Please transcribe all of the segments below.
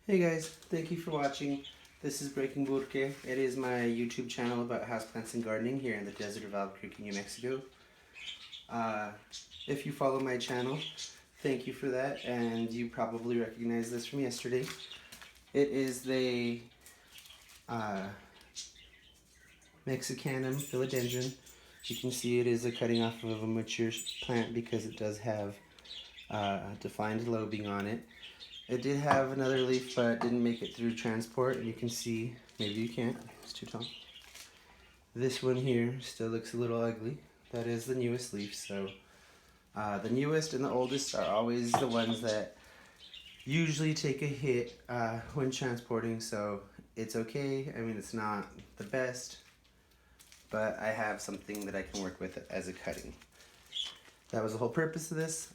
Hey guys, thank you for watching. This is Breaking Burke. It is my YouTube channel about houseplants and gardening here in the desert of Albuquerque, New Mexico. If you follow my channel, thank you for that, and you probably recognize this from yesterday. It is the mexicanum Philodendron. You can see it is a cutting off of a mature plant because it does have defined lobing on it. It did have another leaf, but didn't make it through transport, and you can see, maybe you can't, it's too tall. This one here still looks a little ugly. That is the newest leaf, so the newest and the oldest are always the ones that usually take a hit when transporting, so it's okay. I mean, it's not the best, but I have something that I can work with as a cutting. That was the whole purpose of this.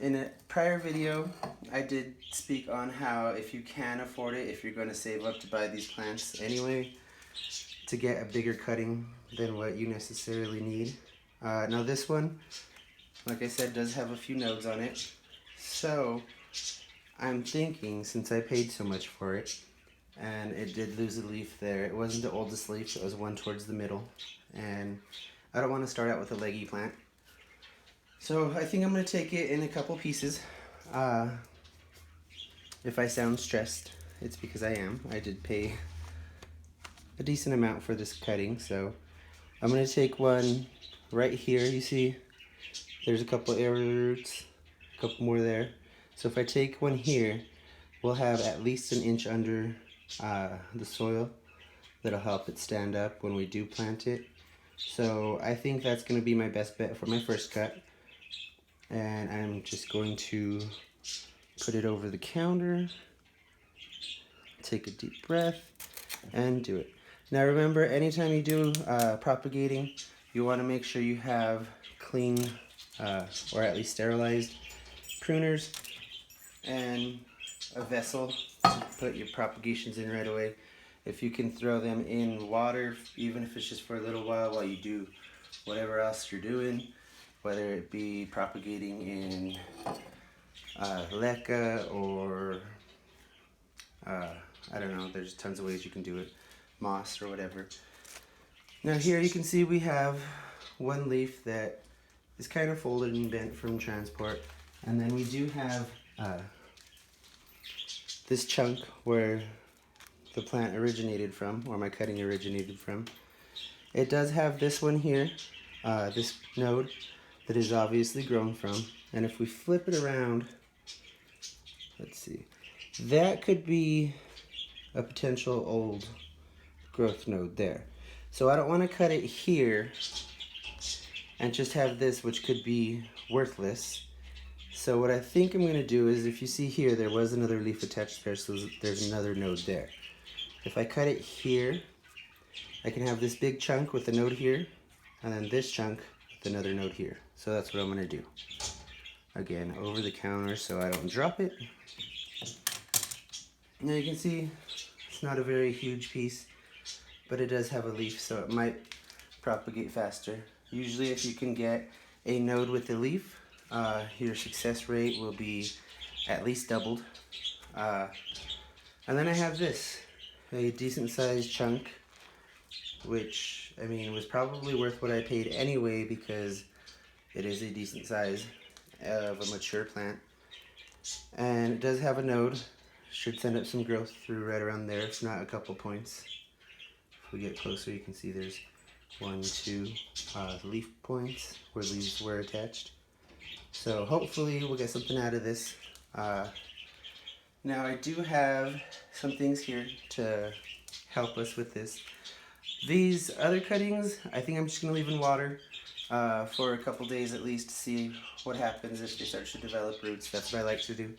In a prior video, I did speak on how if you can afford it, if you're going to save up to buy these plants anyway, to get a bigger cutting than what you necessarily need. Now this one, like I said, does have a few nodes on it. So I'm thinking, since I paid so much for it, and it did lose a leaf there, it wasn't the oldest leaf, it was one towards the middle. And I don't want to start out with a leggy plant. So I think I'm going to take it in a couple pieces. If I sound stressed, it's because I am. I did pay a decent amount for this cutting, so I'm going to take one right here. You see there's a couple air roots, a couple more there. So if I take one here, we'll have at least an inch under the soil. That'll help it stand up when we do plant it. So I think that's going to be my best bet for my first cut. And I'm just going to put it over the counter, take a deep breath, and do it. Now remember, anytime you do propagating, you want to make sure you have clean or at least sterilized pruners and a vessel to put your propagations in right away. If you can throw them in water, even if it's just for a little while you do whatever else you're doing, whether it be propagating in leca or I don't know, there's tons of ways you can do it, moss or whatever. Now here you can see we have one leaf that is kind of folded and bent from transport, and then we do have this chunk where the plant originated from, or my cutting originated from. It does have this one here, this node that is obviously grown from, and if we flip it around, let's see, that could be a potential old growth node there. So I don't want to cut it here and just have this, which could be worthless. So what I think I'm going to do is, if you see here, there was another leaf attached there, so there's another node there. If I cut it here, I can have this big chunk with a node here, and then this chunk with another node here. So that's what I'm going to do. Again, over the counter so I don't drop it. Now you can see it's not a very huge piece, but it does have a leaf, so it might propagate faster. Usually if you can get a node with a leaf, your success rate will be at least doubled. And then I have this, a decent sized chunk, which, I mean, was probably worth what I paid anyway because it is a decent size of a mature plant. And it does have a node. Should send up some growth through right around there, if not a couple points. If we get closer, you can see there's 1, 2 leaf points where leaves were attached. So hopefully we'll get something out of this. Now I do have some things here to help us with this. These other cuttings, I think I'm just going to leave in water for a couple days at least to see what happens if they start to develop roots. That's what I like to do.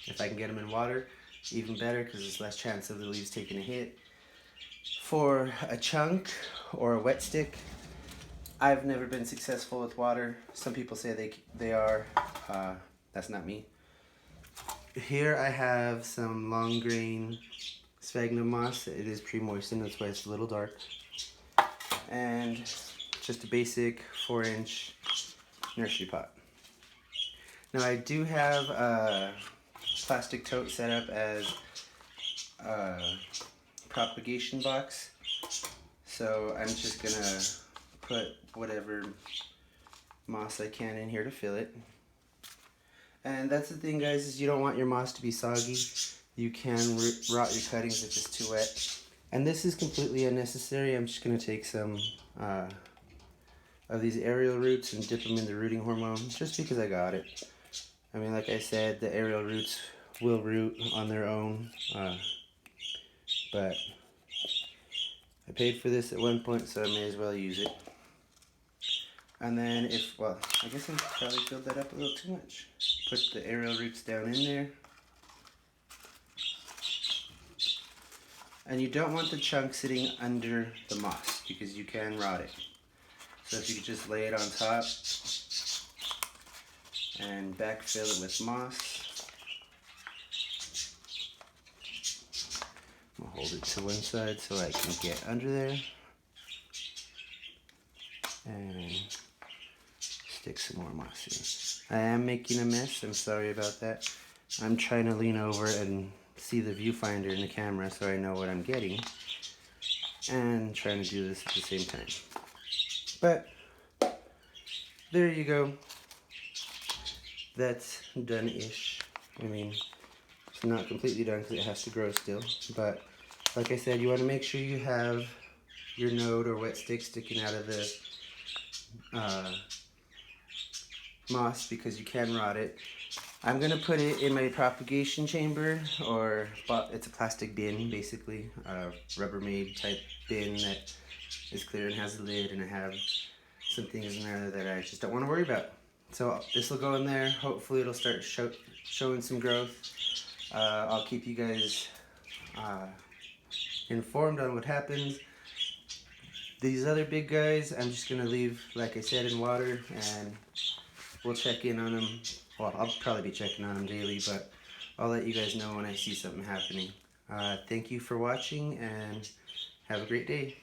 If I can get them in water, even better, because there's less chance of the leaves taking a hit. For a chunk or a wet stick, I've never been successful with water. Some people say they are. That's not me. Here I have some long grain sphagnum moss. It is pre-moistened, that's why it's a little dark. And just a basic 4-inch nursery pot. Now I do have a plastic tote set up as propagation box. So I'm just gonna put whatever moss I can in here to fill it. And that's the thing, guys, is you don't want your moss to be soggy. You can rot your cuttings if it's too wet. And this is completely unnecessary. I'm just gonna take some of these aerial roots and dip them in the rooting hormone just because I got it. I mean, like I said, the aerial roots will root on their own, but I paid for this at one point, so I may as well use it. And then well, I guess I probably filled that up a little too much. Put the aerial roots down in there. And you don't want the chunk sitting under the moss because you can rot it. So if you could just lay it on top and backfill it with moss. I'll hold it to one side so I can get under there. And stick some more moss in. I am making a mess, I'm sorry about that. I'm trying to lean over and see the viewfinder in the camera so I know what I'm getting. And trying to do this at the same time. But there you go. That's done-ish. I mean, it's not completely done because it has to grow still. But like I said, you want to make sure you have your node or wet stick sticking out of the moss because you can rot it. I'm going to put it in my propagation chamber, or it's a plastic bin basically, a Rubbermaid type bin that is clear and has a lid, and I have some things in there that I just don't want to worry about. So this will go in there. Hopefully it'll start showing some growth. I'll keep you guys informed on what happens. These other big guys, I'm just going to leave, like I said, in water, and we'll check in on them. Well, I'll probably be checking on them daily, but I'll let you guys know when I see something happening. Thank you for watching, and have a great day.